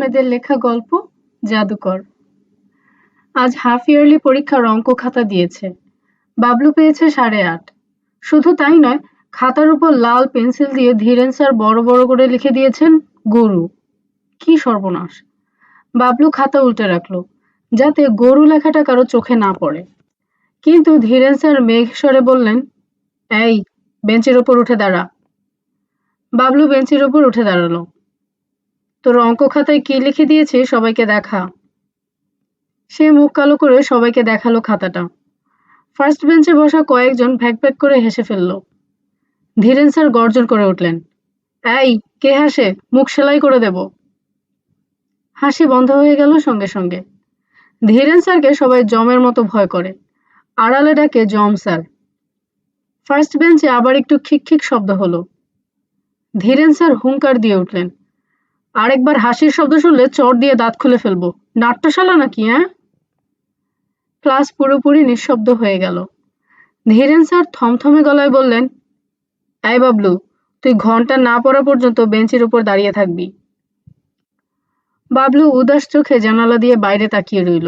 ভাইদের লেখা গল্প জাদুকর। আজ হাফ ইয়ারলি পরীক্ষার অঙ্ক খাতা দিয়েছে। বাবলু পেয়েছে 8.5। শুধু তাই নয়, খাতার উপর লাল পেন্সিল দিয়ে ধীরেন স্যার বড় বড় করে লিখে দিয়েছেন গরু। কি সর্বনাশ! বাবলু খাতা উল্টে রাখলো, যাতে গরু লেখাটা কারো চোখে না পড়ে। কিন্তু ধীরেন স্যার মেঘ স্বরে বললেন, এই, বেঞ্চের ওপর উঠে দাঁড়া। বাবলু বেঞ্চের ওপর উঠে দাঁড়ালো। তোর অঙ্ক খাতায় কি লিখে দিয়েছি সবাইকে দেখা। সে মুখ কালো করে সবাইকে দেখালো খাতাটা। ফার্স্ট বেঞ্চে বসা কয়েকজন ভ্যাক ভ্যাক করে হেসে ফেলল। ধীরেন স্যার গর্জন করে উঠলেন, এই, কে হাসে? মুখ সেলাই করে দেব। হাসি বন্ধ হয়ে গেল সঙ্গে সঙ্গে। ধীরেন স্যারকে সবাই জমের মতো ভয় করে, আড়ালে ডাকে জম স্যার। ফার্স্ট বেঞ্চে আবার একটু খিক খিক শব্দ হলো। ধীরেন স্যার হুঙ্কার দিয়ে উঠলেন, আরেকবার হাসির শব্দ শুনলে চট দিয়ে দাঁত খুলে ফেলবো। নাট্যশালা নাকি, হ্যাঁ? ক্লাস পুরোপুরি নিঃশব্দ হয়ে গেল। ধীরেন স্যার থমথমে গলায় বললেন, এই বাবলু, তুই ঘন্টা না পড়া পর্যন্ত বেঞ্চের উপর দাঁড়িয়ে থাকবি। বাবলু উদাস চোখে জানালা দিয়ে বাইরে তাকিয়ে রইল।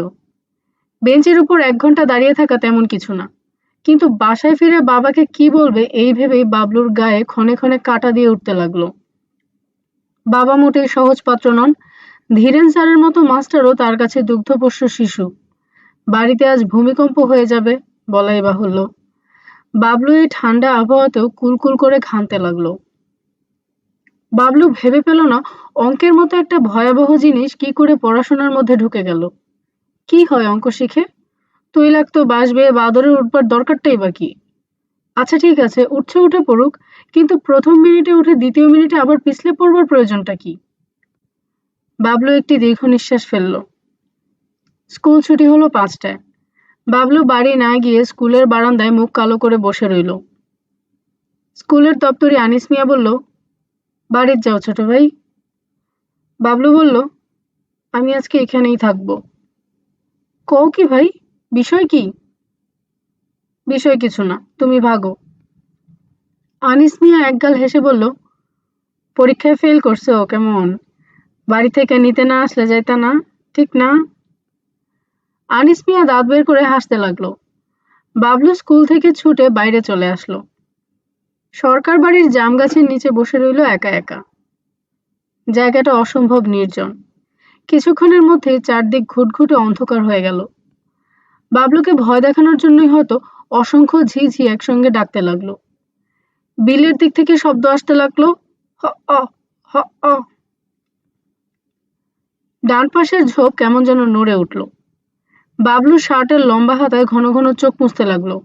বেঞ্চের উপর 1 ঘন্টা দাঁড়িয়ে থাকা তেমন কিছু না, কিন্তু বাসায় ফিরে বাবাকে কি বলবে এই ভেবেই বাবলুর গায়ে ক্ষণে ক্ষণে কাঁটা দিয়ে উঠতে লাগলো। বাবা মোটেই সহজ পাত্র নন। ধীরেন স্যারের মতো মাস্টারও তার কাছে দুগ্ধপোষ্য শিশু। বাড়িতে আজ ভূমিকম্প হয়ে যাবে বলাই বাহুল্য। বাবলু এই ঠান্ডা আবহাওয়াতেও কুলকুল করে ঘামতে লাগলো। বাবলু ভেবে পেল না অঙ্কের মতো একটা ভয়াবহ জিনিস কি করে পড়াশোনার মধ্যে ঢুকে গেল। কি হয় অঙ্ক শিখে? তৈলাক্ত বাঁশ বেয়ে বাদরে উঠবার দরকারটাই বা কি? আচ্ছা ঠিক আছে, উঠছে উঠে পড়ুক, কিন্তু প্রথম মিনিটে উঠে দ্বিতীয় মিনিটে আবার পিছলে পড়বার প্রয়োজনটা কি? বাবলু একটি দীর্ঘ নিঃশ্বাস ফেলল। স্কুল ছুটি হলো 5টায়। বাবলু বাড়ি না গিয়ে স্কুলের বারান্দায় মুখ কালো করে বসে রইল। স্কুলের দপ্তরি আনিস মিয়া বলল, বাড়ির যাও ছোট ভাই। বাবলু বলল, আমি আজকে এখানেই থাকবো। কও কি ভাই, বিষয় কি? বিষয় কিছু না, তুমি ভাগো। আনিস মিয়া একগাল হেসে বলল, পরীক্ষায় ফেল করছে ও কেমন? বাড়ি থেকে নিতে না আসলে যাইতা না, ঠিক না? আনিস মিয়া দাঁত বের করে হাসতে লাগলো। বাবলু স্কুল থেকে ছুটে বাইরে চলে আসলো। সরকার বাড়ির জাম গাছের নিচে বসে রইল একা একা। জায়গাটা অসম্ভব নির্জন। কিছুক্ষণের মধ্যেই চারদিক ঘুটঘুটে অন্ধকার হয়ে গেল। বাবলুকে ভয় দেখানোর জন্যই হয়তো অসংখ্য ঝিঝি একসঙ্গে ডাকতে লাগলো। বিলের দিক থেকে শব্দ আসতে লাগলো, হ অ হ অ। ডান পাশের ঝোপ কেমন যেন নড়ে উঠল। বাবলু শার্টের লম্বা হাতায় ঘন ঘন চোখ মুছতে লাগলো।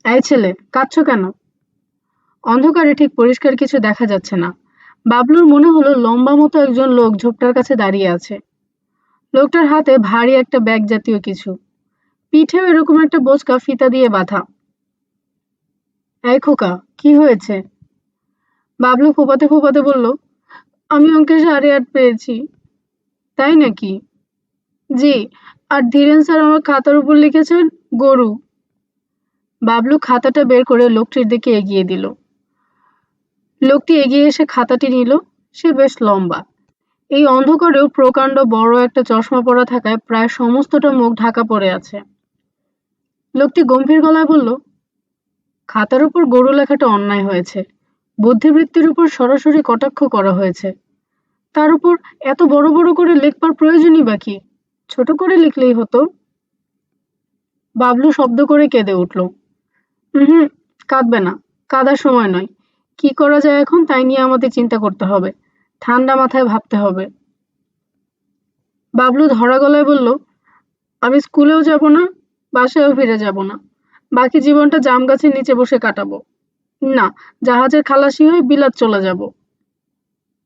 এই ছেলে, কাঁদছো কেন? অন্ধকারে ঠিক পরিষ্কার কিছু দেখা যাচ্ছে না। বাবলুর মনে হলো লম্বা মতো একজন লোক ঝোপটার কাছে দাঁড়িয়ে আছে। লোকটার হাতে ভারী একটা ব্যাগ জাতীয় কিছু, পিঠেও এরকম একটা বোঁচকা ফিতা দিয়ে বাঁধা। এই খোকা, কি হয়েছে? বাবলু ফোপাতে ফোপাতে বলল, আমি অঙ্কে 8.5 পেয়েছি। তাই নাকি? জি, আর ধীরেন স্যার আমার খাতার উপর লিখেছেন গরু। বাবলু খাতাটা বের করে লোকটির দিকে এগিয়ে দিল। লোকটি এগিয়ে এসে খাতাটি নিল। সে বেশ লম্বা। এই অন্ধকারেও প্রকাণ্ড বড় একটা চশমা পরা থাকায় প্রায় সমস্তটা মুখ ঢাকা পড়ে আছে। লোকটি গম্ভীর গলায় বলল, খাতার উপর গরু লেখাটা অন্যায় হয়েছে। বুদ্ধিবৃত্তির উপর সরাসরি কটাক্ষ করা হয়েছে। তার উপর এত বড় বড় করে লিখবার প্রয়োজনই বা কি? ছোট করে লিখলেই হতো। বাবলু শব্দ করে কেঁদে উঠল। হুম, কাঁদবে না, কাঁদার সময় নয়। কি করা যায় এখন তাই নিয়ে আমাদের চিন্তা করতে হবে, ঠান্ডা মাথায় ভাবতে হবে। বাবলু ধরা গলায় বলল, আমি স্কুলেও যাব না, বাসায়ও ফিরে যাব না। বাকি জীবনটা জাম গাছের নিচে বসে কাটাবো। না, জাহাজের খালাসি হয়ে বিলাত চলে যাব।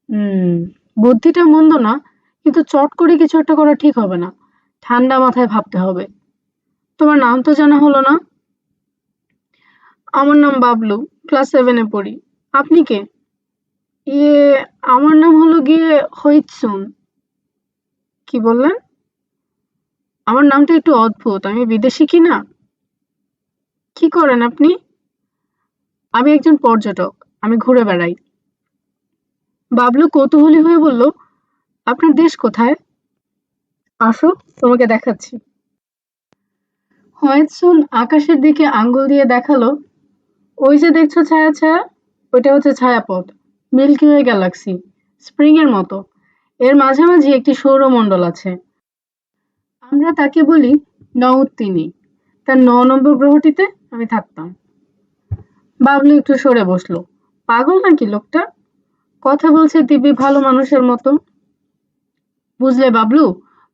হুম, বুদ্ধিটা মন্দ না, কিন্তু চট করে কিছু একটা করা ঠিক হবে না। ঠান্ডা মাথায় ভাবতে হবে। তোমার নাম তো জানা হলো না। আমার নাম বাবলু, ক্লাস 7-এ পড়ি। আপনি কে? ইয়ে, আমার নাম হলো গিয়ে হইচুন। কি বললেন? আমার নামটা একটু অদ্ভুত, আমি বিদেশি কি না? কি করেন আপনি? আমি একজন পর্যটক, আমি ঘুরে বেড়াই। বাবলু কৌতূহলী হয়ে বলল, আপনার দেশ কোথায়? আসো, তোমাকে দেখাচ্ছি। হোয়াইটসন আকাশের দিকে আঙ্গুল দিয়ে দেখালো, ওই যে দেখছো ছায়া ছায়া, ওইটা হচ্ছে ছায়াপথ, মিল্কি ওয়ে গ্যালাক্সি, স্প্রিং এর মতো। এর মাঝামাঝি একটি সৌরমণ্ডল আছে, আমরা তাকে বলি নউত্তিনি। তার ৯ নম্বর গ্রহটিতে আমি থাকতাম। বাবলু একটু সরে বসলো। পাগল নাকি লোকটা? কথা বলছে দিব্যি ভালো মানুষের মতো। বুঝলে বাবলু,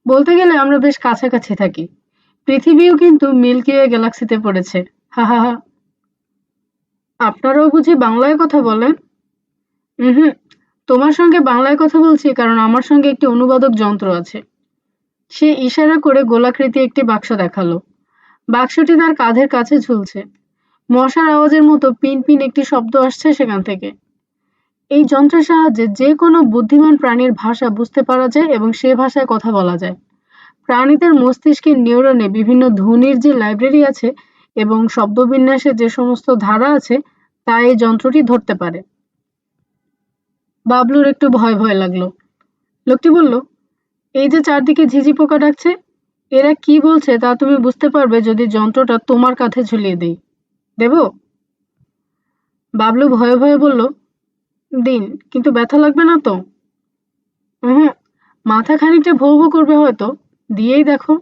বলতে গেলে আমরা বেশ কাছাকাছি থাকি। পৃথিবীও কিন্তু মিল্কি ওয়ে গ্যালাক্সিতে পড়েছে। হা হা হা। আপনারাও বুঝি বাংলায় কথা বলেন? হুম, তোমার সঙ্গে বাংলায় কথা বলছি কারণ আমার সঙ্গে একটি অনুবাদক যন্ত্র আছে। সে ইশারা করে গোলাকৃতি একটি বাক্স দেখালো। বাক্সটি তার কাঁধের কাছে ঝুলছে। মশার আওয়াজের মতো পিন পিন একটি শব্দ আসছে সেখান থেকে। এই যন্ত্রের সাহায্যে যে কোনো বুদ্ধিমান প্রাণীর ভাষা বুঝতে পারা যায় এবং সে ভাষায় কথা বলা যায়। প্রাণীদের মস্তিষ্কের নিউরনে বিভিন্ন ধ্বনির যে লাইব্রেরি আছে এবং শব্দবিন্যাসের যে সমস্ত ধারা আছে তা এই যন্ত্রটি ধরতে পারে। বাবলুর একটু ভয় ভয় লাগলো। লোকটি বলল, এই যে চারদিকে ঝিঝি পোকা ডাকছে, এরা কি বলছে তা তুমি বুঝতে পারবে যদি যন্ত্রটা তোমার কাঁধে ঝুলিয়ে দেই। দেব? বাবলু ভয়ে ভয়ে বলল, দিন, কিন্তু ব্যথা লাগবে না তো? হুম, মাথা খানিকটা ভৌ ভৌ করবে হয়তো। দিয়েই দেখো।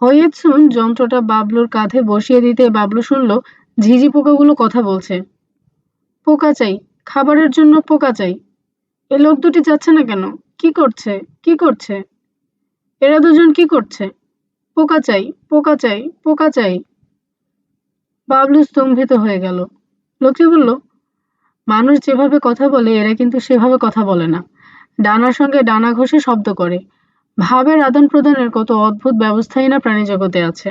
হইয়েছুন যন্ত্রটা বাবলুর কাঁধে বসিয়ে দিতে বাবলু শুনল ঝিঝি পোকাগুলো কথা বলছে। পোকা চাই, খাবারের জন্য পোকা চাই। এ লোক দুটি যাচ্ছে না কেন? কি করছে? কি করছে? এরা দুজন কি করছে? পোকা চাই, পোকা চাই, পোকা চাই। বাবলু স্তম্ভিত হয়ে গেল। লোকটি বলল, মানুষ যেভাবে কথা বলে এরা কিন্তু সেভাবে কথা বলে না। ডানার সঙ্গে ডানা ঘষে শব্দ করে। ভাবের আদান প্রদানের কত অদ্ভুত ব্যবস্থাই না প্রাণী জগতে আছে।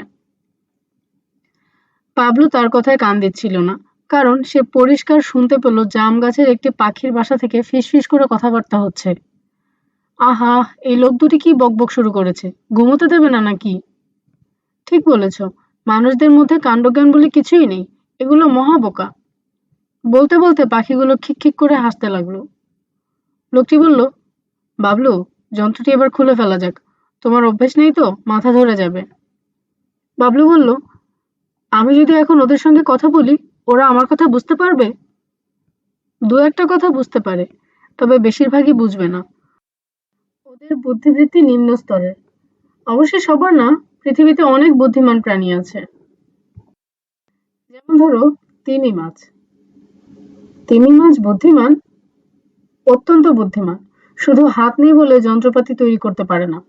পাবলু তার কথায় কান দিচ্ছিল না, কারণ সে পরিষ্কার শুনতে পেল জাম গাছের একটি পাখির বাসা থেকে ফিসফিস করে কথাবার্তা হচ্ছে। আহা, এই লোক দুটি কি বকবক শুরু করেছে, ঘুমোতে দেবে না নাকি? ঠিক বলেছ, মানুষদের মধ্যে কাণ্ডজ্ঞান বলে কিছুই নেই, এগুলো মহা বোকা। বলতে বলতে পাখিগুলো খিকখিক করে হাসতে লাগলো। লোকটি বলল, বাবলু, যন্ত্রটি এবার খুলে ফেলা যাক। তোমার অভ্যেস নেই তো, মাথা ধরে যাবে। বাবলু বলল, আমি যদি এখন ওদের সঙ্গে কথা বলি, ওরা আমার কথা বুঝতে পারবে? দু একটা কথা বুঝতে পারে, তবে বেশিরভাগই বুঝবে না। ওদের বুদ্ধিবৃত্তি নিম্ন স্তরের। অবশ্যই সবার না, পৃথিবীতে অনেক বুদ্ধিমান প্রাণী আছে। যেমন ধরো তিমি মাছ। তিমি মাছ বুদ্ধিমান, অত্যন্ত বুদ্ধিমান। শুধু হাত নেই বলে যন্ত্রপাতি তৈরি করতে পারে না।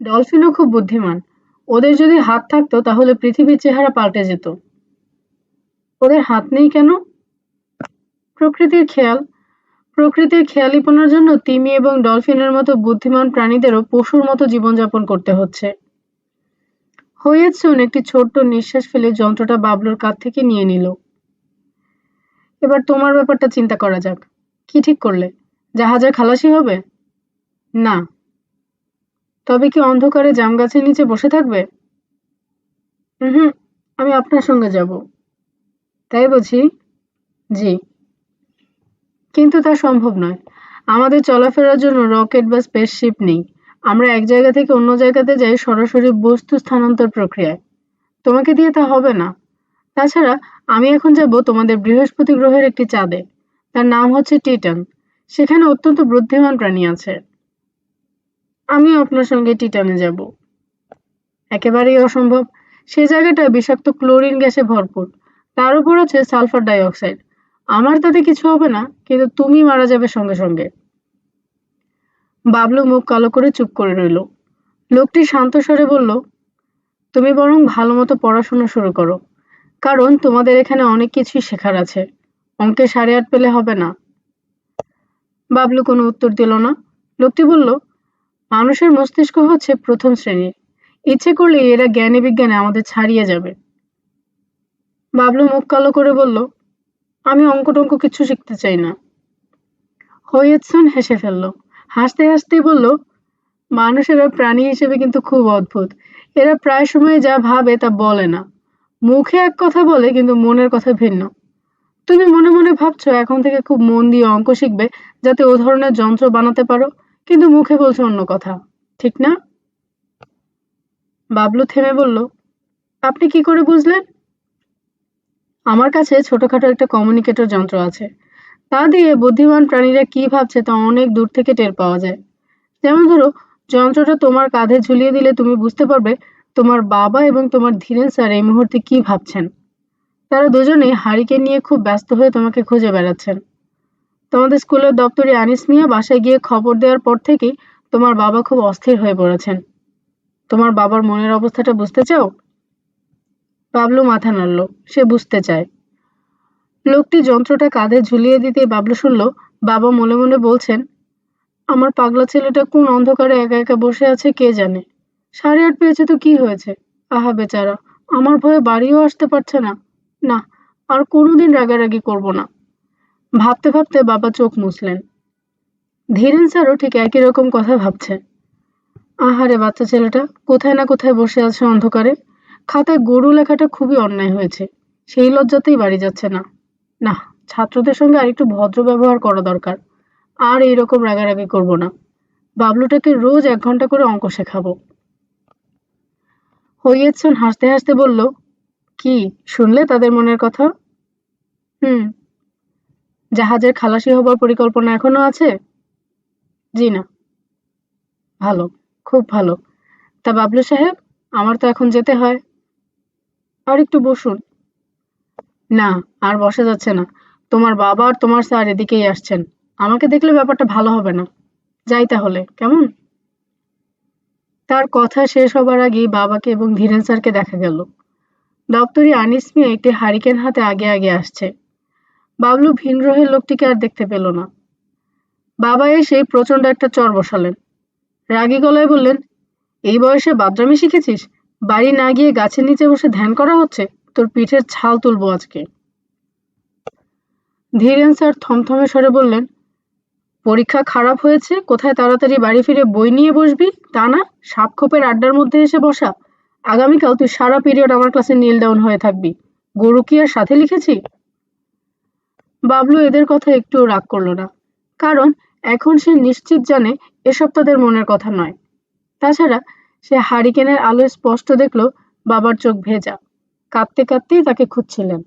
ডলফিনও খুব বুদ্ধিমান। ওদের যদি হাত থাকতো তাহলে পৃথিবীর চেহারা পাল্টে যেত। ওদের হাত নেই কেন? প্রকৃতির খেয়াল। প্রকৃতির খেয়ালিপনার জন্য তিমি এবং ডলফিনের মতো বুদ্ধিমান প্রাণীদেরও পশুর মতো জীবনযাপন করতে হচ্ছে। হইয়েছুন একটি ছোট্ট নিঃশ্বাস ফেলে যন্ত্রটা বাবলুর কাঁধ থেকে নিয়ে নিল। এবার তোমার ব্যাপারটা চিন্তা করা যাক। কি ঠিক করলে? জাহাজের খালাসি হবে? না। তবে কি অন্ধকারে জাম গাছের নিচে বসে থাকবে? হুম, আমি আপনার সঙ্গে যাব। তাই বুঝি? জি। কিন্তু তা সম্ভব নয়। আমাদের চলাফেরার জন্য রকেট বা স্পেসশিপ নেই। আমরা এক জায়গা থেকে অন্য জায়গাতে যাই সরাসরি বস্তু স্থানান্তর প্রক্রিয়ায়। তোমাকে দিয়ে তা হবে না। তাছাড়া আমি এখন যাব তোমাদের বৃহস্পতি গ্রহের একটি চাঁদে। তার নাম হচ্ছে টিটান। সেখানে অত্যন্ত বুদ্ধিমান প্রাণী আছে। আমিও আপনার সঙ্গে টিটানে যাব। একেবারেই অসম্ভব। সে জায়গাটা বিষাক্ত ক্লোরিন গ্যাসে ভরপুর। তার উপর আছে সালফার ডাই অক্সাইড। আমার তাতে কিছু হবে না, কিন্তু তুমি মারা যাবে সঙ্গে সঙ্গে। বাবলু মুখ কালো করে চুপ করে রইল। লোকটি শান্ত স্বরে বলল, তুমি বরং ভালো মতো পড়াশোনা শুরু করো, কারণ তোমাদের এখানে অনেক কিছুই শেখার আছে। অঙ্কে ৮.৫ পেলে হবে না। বাবলু কোনো উত্তর দিল না। লোকটি বলল, মানুষের মস্তিষ্ক হচ্ছে প্রথম শ্রেণীর। ইচ্ছে করলে এরা জ্ঞানে বিজ্ঞানে আমাদের ছাড়িয়ে যাবে। বাবলু মুখ কালো করে বলল, আমি অঙ্ক টঙ্ক কিছু শিখতে চাই না। হইয়েছন হেসে ফেলল। হাসতে হাসতেই বলল, মানুষেরা প্রাণী হিসেবে কিন্তু খুব অদ্ভুত। এরা প্রায় সময় যা ভাবে তা বলে না। মুখে এক কথা বলে কিন্তু মনের কথা ভিন্ন। তুমি মনে মনে ভাবছো এখন থেকে খুব মন দিয়ে অঙ্ক শিখবে, যাতে ও ধরনের যন্ত্র বানাতে পারো, কিন্তু মুখে বলছো অন্য কথা, ঠিক না? বাবলু থেমে বলল, আপনি কি করে বুঝলেন? আমার কাছে ছোটখাটো একটা কমিউনিকেটর যন্ত্র আছে, তা দিয়ে বুদ্ধিমান প্রাণীরা কি ভাবছে তা অনেক দূর থেকে টের পাওয়া যায়। যেমন ধরো, যন্ত্রটা তোমার কাঁধে ঝুলিয়ে দিলে তুমি বুঝতে পারবে তোমার বাবা এবং তোমার ধীরেন স্যার এই মুহূর্তে কি ভাবছেন। তারা দুজনেই হারিকেন নিয়ে খুব ব্যস্ত হয়ে তোমাকে খুঁজে বেড়াচ্ছেন। তোমাদের স্কুলের দপ্তরি আনিস মিয়া বাসায় গিয়ে খবর দেওয়ার পর থেকেই তোমার বাবা খুব অস্থির হয়ে পড়েছেন। তোমার বাবার মনের অবস্থাটা বুঝতে চাও? বাবলু মাথা নাড়ল। সে বুঝতে চায়। লোকটি যন্ত্রটা কাঁধে ঝুলিয়ে দিতেই বাবলু শুনল বাবা মনে মনে বলছেন, আমার পাগলা ছেলেটা কোন অন্ধকারে একা একা বসে আছে কে জানে। 8:30 পেয়েছে তো কি হয়েছে? আহা বেচারা, আমার ভয়ে বাড়িও আসতে পারছে না। না, আর কোনোদিন রাগারাগি করব না। ভাবতে ভাবতে বাবা চোখ মুছলেন। ধীরেন স্যারও ঠিক একই রকম কথা ভাবছে। আহারে বাচ্চা ছেলেটা কোথায় না কোথায় বসে আছে অন্ধকারে। খাতায় গরু লেখাটা খুবই অন্যায় হয়েছে, সেই লজ্জাতেই বাড়ি যাচ্ছে না। না, ছাত্রদের সঙ্গে আরেকটু ভদ্র ব্যবহার করা দরকার। আর এইরকম রাগারাগি করব না। বাবলুটাকে রোজ 1 ঘন্টা করে অঙ্ক শেখাবো। হইয়েছন হাসতে হাসতে বলল, কি শুনলে তাদের মনের কথা? হুম। জাহাজের খালাসি হবার পরিকল্পনা এখনো আছে? জি না। ভালো, খুব ভালো। তা বাবলু সাহেব, আমার তো এখন যেতে হয়। আর একটু বসুন। না, আর বসা যাচ্ছে না। তোমার বাবা আর তোমার স্যার এদিকেই আসছেন। আমাকে দেখলে ব্যাপারটা ভালো হবে না। যাই তাহলে, কেমন? তার কথা শেষ হবার আগেই বাবাকে এবং ধীরেন স্যারকে দেখা গেল। দপ্তরি আনিস মিয়া একটি হারিকেন হাতে আগে আগে আসছে। বাবলু ভিনগ্রহের লোকটিকে আর দেখতে পেল না। বাবা এসে প্রচন্ড একটা চড় বসালেন। রাগী গলায় বললেন, এই বয়সে বাদরামি শিখেছিস? বাড়ি না গিয়ে গাছের নিচে বসে ধ্যান করা হচ্ছে? তোর পিঠের ছাল তুলবো আজকে। ধীরেন স্যার থমথমে স্বরে বললেন, পরীক্ষা খারাপ হয়েছে কোথায় তাড়াতাড়ি বাড়ি ফিরে বই নিয়ে বসবি, তা না সাপখোপের আড্ডার মধ্যে এসে বসা। আগামীকাল তুই সারা পিরিয়ড আমার ক্লাসে নীল ডাউন হয়ে থাকবি। গরু কি আর সাথে লিখেছি? বাবলু এদের কথা একটুও রাগ করল না, কারণ এখন সে নিশ্চিত জানে এসব তাদের মনের কথা নয়। তাছাড়া সে হারিকেনের আলোয় স্পষ্ট দেখল বাবার চোখ ভেজা, কাঁদতে কাঁদতেই তাকে খুঁজছিলেন।